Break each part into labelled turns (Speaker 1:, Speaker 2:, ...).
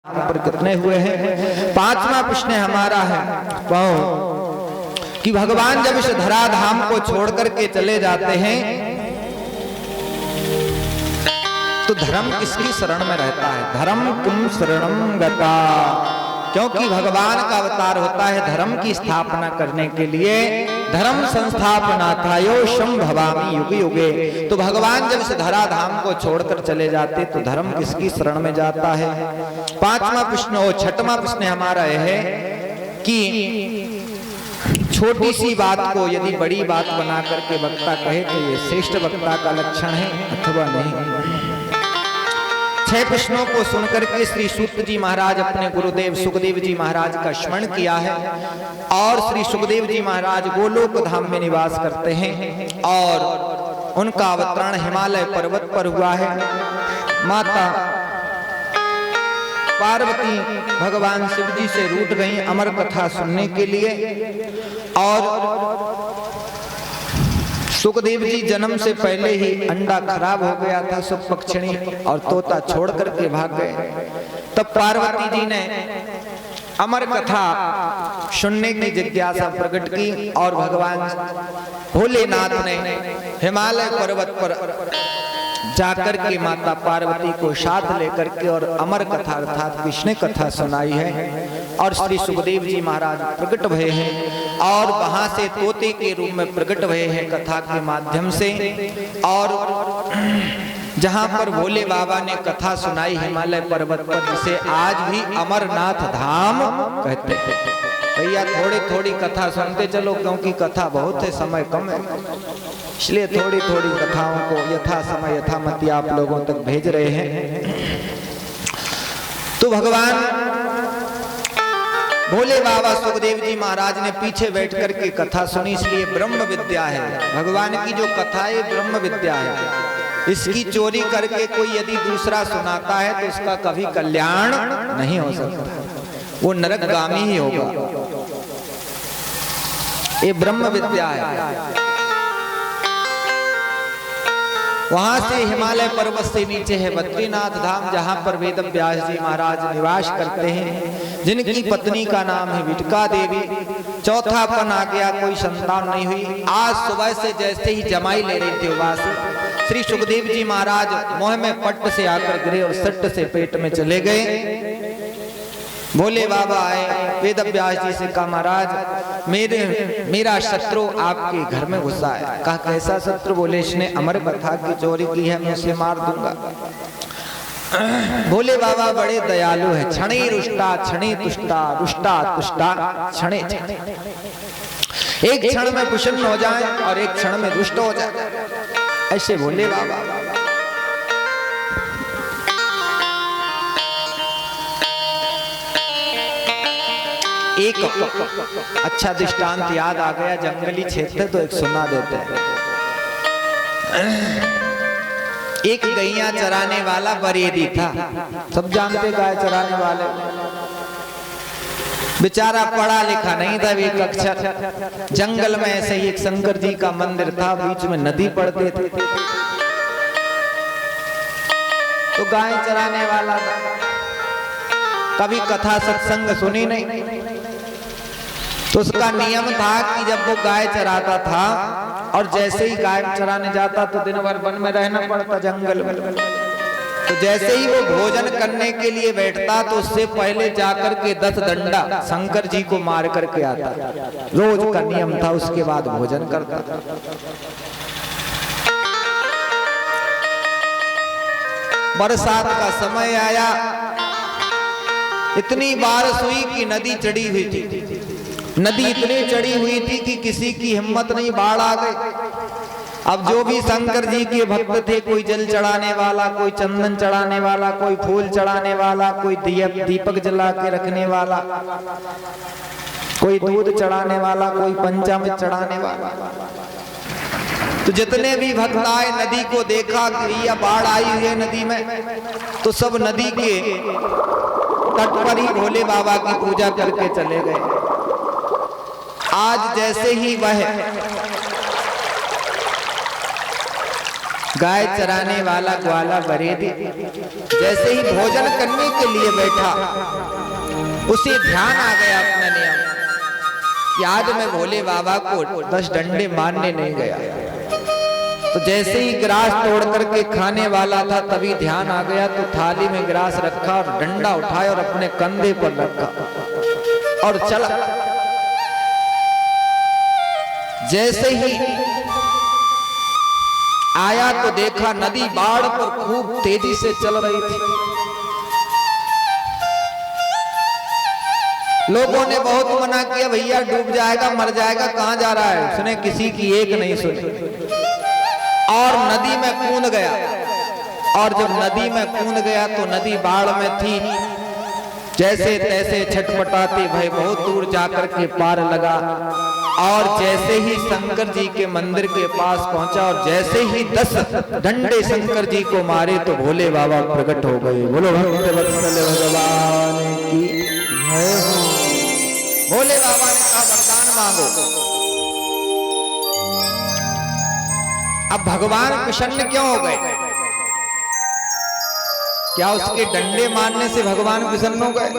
Speaker 1: पर कितने हुए हैं। पांचवा प्रश्न हमारा है कि भगवान जब इस धराधाम को छोड़ करके चले जाते हैं तो धर्म किसकी शरण में रहता है। धर्म किम शरणम गता, क्योंकि भगवान का अवतार होता है धर्म की स्थापना करने के लिए। धर्म संस्थापनार्थायो संभवामि युगे युगे। तो भगवान जब इस धराधाम को छोड़कर चले जाते तो धर्म किसकी शरण में जाता है। पांचवा प्रश्न और छठवां प्रश्न हमारा यह है कि छोटी सी बात को यदि बड़ी बात बना करके वक्ता कहे तो ये श्रेष्ठ वक्ता का लक्षण है अथवा नहीं। 6 प्रश्नों को सुनकर के श्री सूत जी महाराज अपने गुरुदेव सुखदेव जी महाराज का स्मरण किया है और श्री सुखदेव जी महाराज गोलोक धाम में निवास करते हैं और उनका अवतरण हिमालय पर्वत पर हुआ है। माता पार्वती भगवान शिव जी से रूठ गई अमर कथा सुनने के लिए और सुखदेव जी जन्म से पहले ही अंडा खराब हो गया था सुख पक्षिणी और तोता छोड़ करके भाग गए। तब पार्वती जी ने अमर कथा सुनने की जिज्ञासा प्रकट की और भगवान भोलेनाथ ने हिमालय पर्वत पर जाकर के माता पार्वती को साथ लेकर के और अमर कथा अर्थात विष्णु कथा सुनाई है और श्री सुखदेव जी महाराज प्रकट भये हैं और वहां से तोते के रूप में प्रकट भये हैं कथा के माध्यम से। और जहां पर भोले बाबा ने कथा सुनाई हिमालय पर्वत पर, जिसे आज भी अमरनाथ धाम कहते हैं। भैया थोड़ी थोड़ी कथा सुनते चलो क्योंकि कथा बहुत है, समय कम है, इसलिए थोड़ी थोड़ी कथाओं को यथा समय यथामति आप लोगों तक भेज रहे हैं। तो भगवान भोले बाबा सुखदेव जी महाराज ने पीछे बैठ करके कथा सुनी, इसलिए ब्रह्म विद्या है। भगवान की जो कथा है ब्रह्म विद्या है। इसकी चोरी करके कोई यदि दूसरा सुनाता है तो इसका कभी कल्याण नहीं हो सकता, वो नरकगामी ही होगा। ये ब्रह्म विद्या है। वहां से हिमालय पर्वत से नीचे है बद्रीनाथ धाम, जहां पर वेद व्यास जी महाराज निवास करते हैं, जिनकी पत्नी का नाम है विटका देवी। चौथापन आ गया, कोई संतान नहीं हुई। आज सुबह से जैसे ही जमाई ले रही थी उवासी, श्री सुखदेव जी महाराज मोह में पट्ट से आकर गिरे और सट्ट से पेट में चले गए। भोले बाबा आए, वेद व्यास जी से कहा महाराज मेरा शत्रु आपके घर में घुसा है। कहा कैसा शत्रु? बोले इसने अमर कथा की चोरी की है, मैं उसे मार दूंगा। भोले बाबा बड़े दयालु है। क्षणे रुष्टा क्षणे तुष्टा रुष्टा तुष्टा क्षणे, एक क्षण में प्रसन्न हो जाए और एक क्षण में रुष्ट हो जाए, ऐसे भोले बाबा। एक अच्छा दृष्टांत याद आ गया, जंगली क्षेत्र तो एक सुना देते हैं। एक गैया चराने वाला बरेदी था, सब जानते गाय चराने वाले। बेचारा पढ़ा लिखा नहीं था, एक अक्षर। जंगल में ऐसे ही एक शंकर जी का मंदिर था, बीच में नदी पड़ते थे। तो गाय चराने वाला था, कभी कथा सत्संग सुनी नहीं। तो उसका नियम था कि जब वो गाय चराता था और जैसे ही गाय चराने जाता तो दिन भर वन में रहना पड़ता जंगल में, तो जैसे ही वो भोजन करने के लिए बैठता तो उससे पहले जाकर के 10 डंडा शंकर जी को मार करके आता। रोज का नियम था, उसके बाद भोजन करता था। बरसात का समय आया, इतनी बारिश हुई कि नदी चढ़ी हुई थी। नदी इतनी चढ़ी हुई थी कि किसी की हिम्मत नहीं, बाढ़ आ गई। अब जो भी शंकर जी के भक्त थे, कोई जल चढ़ाने वाला, कोई चंदन चढ़ाने वाला, कोई फूल चढ़ाने वाला, कोई दीपक जला के रखने वाला, कोई दूध चढ़ाने वाला, कोई पंचामृत चढ़ाने वाला, तो जितने भी भक्त आए नदी को देखा कि यह बाढ़ आई हुई है नदी में, तो सब नदी के तट पर ही भोले बाबा की पूजा करके चले गए। आज जैसे ही वह गाय चराने वाला ग्वाला बरेदी जैसे ही भोजन करने के लिए बैठा, उसे ध्यान आ गया अपना नियम कि आज मैं भोले बाबा को 10 डंडे मारने नहीं गया। तो जैसे ही ग्रास तोड़ करके खाने वाला था, तभी ध्यान आ गया, तो थाली में ग्रास रखा और डंडा उठाया और अपने कंधे पर रखा और चला। जैसे ही आया तो देखा नदी बाढ़ पर खूब तेजी से चल रही थी। लोगों ने बहुत मना किया, भैया डूब जाएगा, मर जाएगा, कहां जा रहा है। उसने किसी की एक नहीं सुनी और नदी में कूद गया। और जब नदी में कूद गया तो नदी बाढ़ में थी, जैसे तैसे छटपटाते भाई बहुत दूर जाकर के पार लगा। और जैसे ही शंकर जी के मंदिर के पास पहुंचा और जैसे ही 10 डंडे शंकर जी को मारे तो भोले बाबा प्रकट हो गए। बोलो भक्त वत्सल भगवान की जय हो। भोले बाबा ने कहा वरदान मांगो। अब भगवान प्रसन्न क्यों हो गए? क्या उसके डंडे मारने से भगवान प्रसन्न हो गए?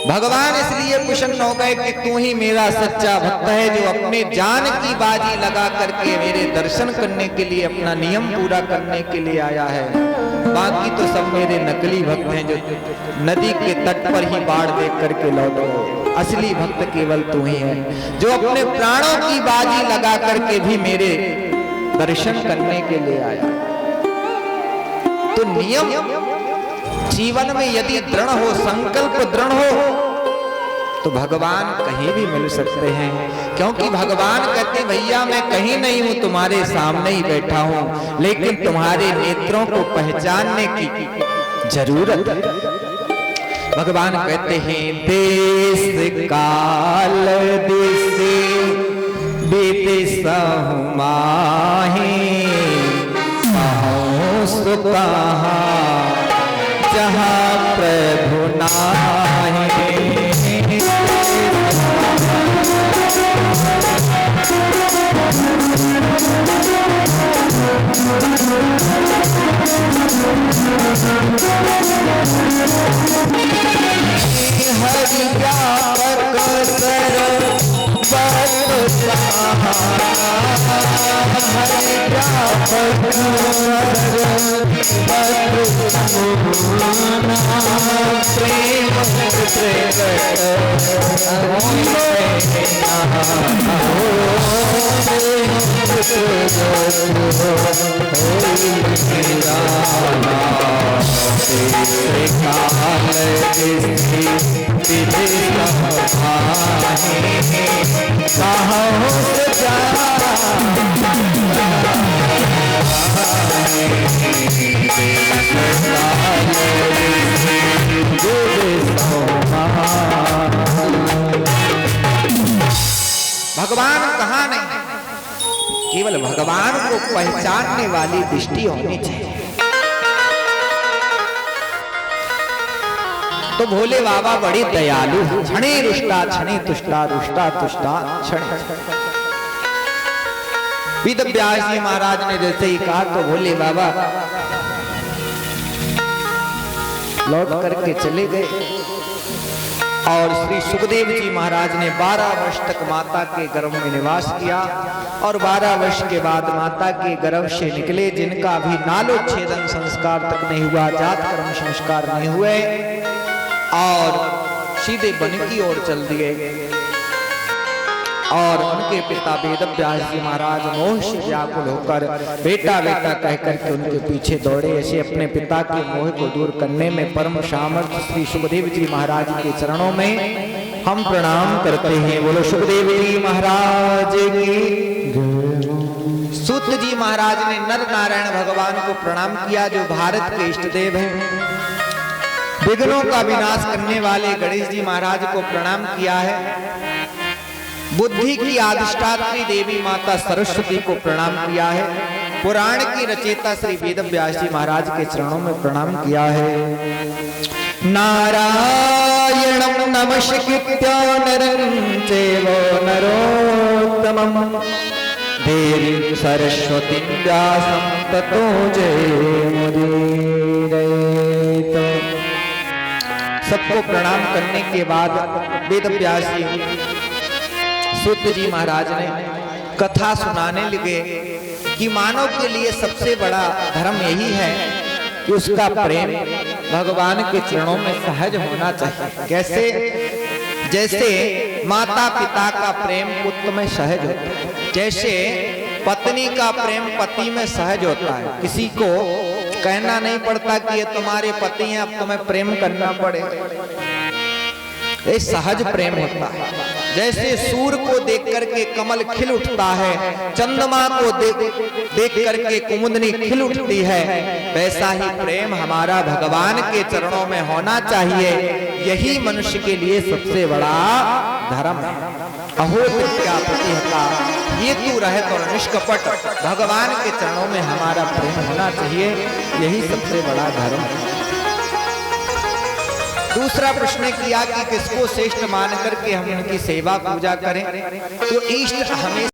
Speaker 1: भगवान इसलिए प्रसन्न हो गए कि तू ही मेरा सच्चा भक्त है, जो अपने जान की बाजी लगा करके मेरे दर्शन करने के लिए, अपना नियम पूरा करने के लिए आया है। बाकी तो सब मेरे नकली भक्त हैं, जो नदी के तट पर ही बाढ़ देख करके लौट गए। असली भक्त केवल तू ही है, जो अपने प्राणों की बाजी लगा करके भी मेरे दर्शन करने के लिए आया। तो नियम जीवन में यदि दृढ़ हो, संकल्प दृढ़ हो, तो भगवान कहीं भी मिल सकते हैं। क्योंकि भगवान कहते भैया मैं कहीं नहीं हूं, तुम्हारे सामने ही बैठा हूं, लेकिन तुम्हारे नेत्रों को पहचानने की जरूरत है। भगवान कहते हैं देश काल दिशे विदिशहु माहि, कहूं सो कहाँ जहाँ प्रभु नाहि। हरि व्यापक सर्वत्र हरि व्यापक प्रेम भगवान कहाँ नहीं, केवल भगवान को पहचानने वाली दृष्टि होनी चाहिए। तो भोले बाबा बड़ी दयालु, क्षणे रुष्टा क्षणे तुष्टा, रुष्टा तुष्टा क्षणे। वेद व्यास जी महाराज ने जैसे ही कहा तो भोले बाबा लौट करके चले गए। और श्री सुखदेव जी महाराज ने 12 वर्ष तक माता के गर्भ में निवास किया और 12 वर्ष के बाद माता के गर्भ से निकले, जिनका भी नालोच्छेदन संस्कार तक नहीं हुआ, जात कर्म संस्कार नहीं हुए, और सीधे वन की ओर चल दिए। और उनके पिता वेद व्यास जी महाराज मोह से व्याकुल होकर बेटा बेटा कहकर के उनके पीछे दौड़े। ऐसे अपने पिता के मोह को दूर करने में परम सामर्थ्य श्री सुखदेव जी महाराज के चरणों में हम प्रणाम करते हैं। बोलो सुखदेव जी महाराज की। सूत जी महाराज ने नर नारायण भगवान को प्रणाम किया, जो भारत के इष्ट देव हैं। विघ्नों का विनाश करने वाले गणेश जी महाराज को प्रणाम किया है। बुद्धि की अधिष्ठात्री देवी माता सरस्वती को प्रणाम किया है। पुराण की रचयिता श्री वेद व्यास जी महाराज के चरणों में प्रणाम किया है। नारायणं नमस्कृत्य नरं चैव नरोत्तमं देवी सरस्वती व्यासं ततो जयमुदीरयेत्। सबको प्रणाम करने के बाद वेद व्यास जी सूत जी महाराज ने कथा सुनाने लगे कि मानव के लिए सबसे बड़ा धर्म यही है कि उसका प्रेम भगवान के चरणों में सहज होना चाहिए। कैसे? जैसे माता पिता का प्रेम पुत्र में सहज होता है, जैसे पत्नी का प्रेम पति में सहज होता है। किसी को कहना नहीं पड़ता कि ये तुम्हारे पति हैं, अब तुम्हें प्रेम करना पड़े। ये सहज प्रेम होता है। जैसे सूर्य को देख करके कमल खिल उठता है, चंद्रमा को देख करके कुमुदनी खिल उठती है, वैसा ही प्रेम हमारा भगवान के चरणों में होना चाहिए। यही मनुष्य के लिए सबसे बड़ा धर्म है। अहो क्या प्रतिहता ये तू रहे तो निष्कपट, भगवान के चरणों में हमारा प्रेम होना चाहिए, यही सबसे बड़ा धर्म है। दूसरा प्रश्न किया कि किसको श्रेष्ठ मान करके हम उनकी सेवा पूजा करें, तो इष्ट हमें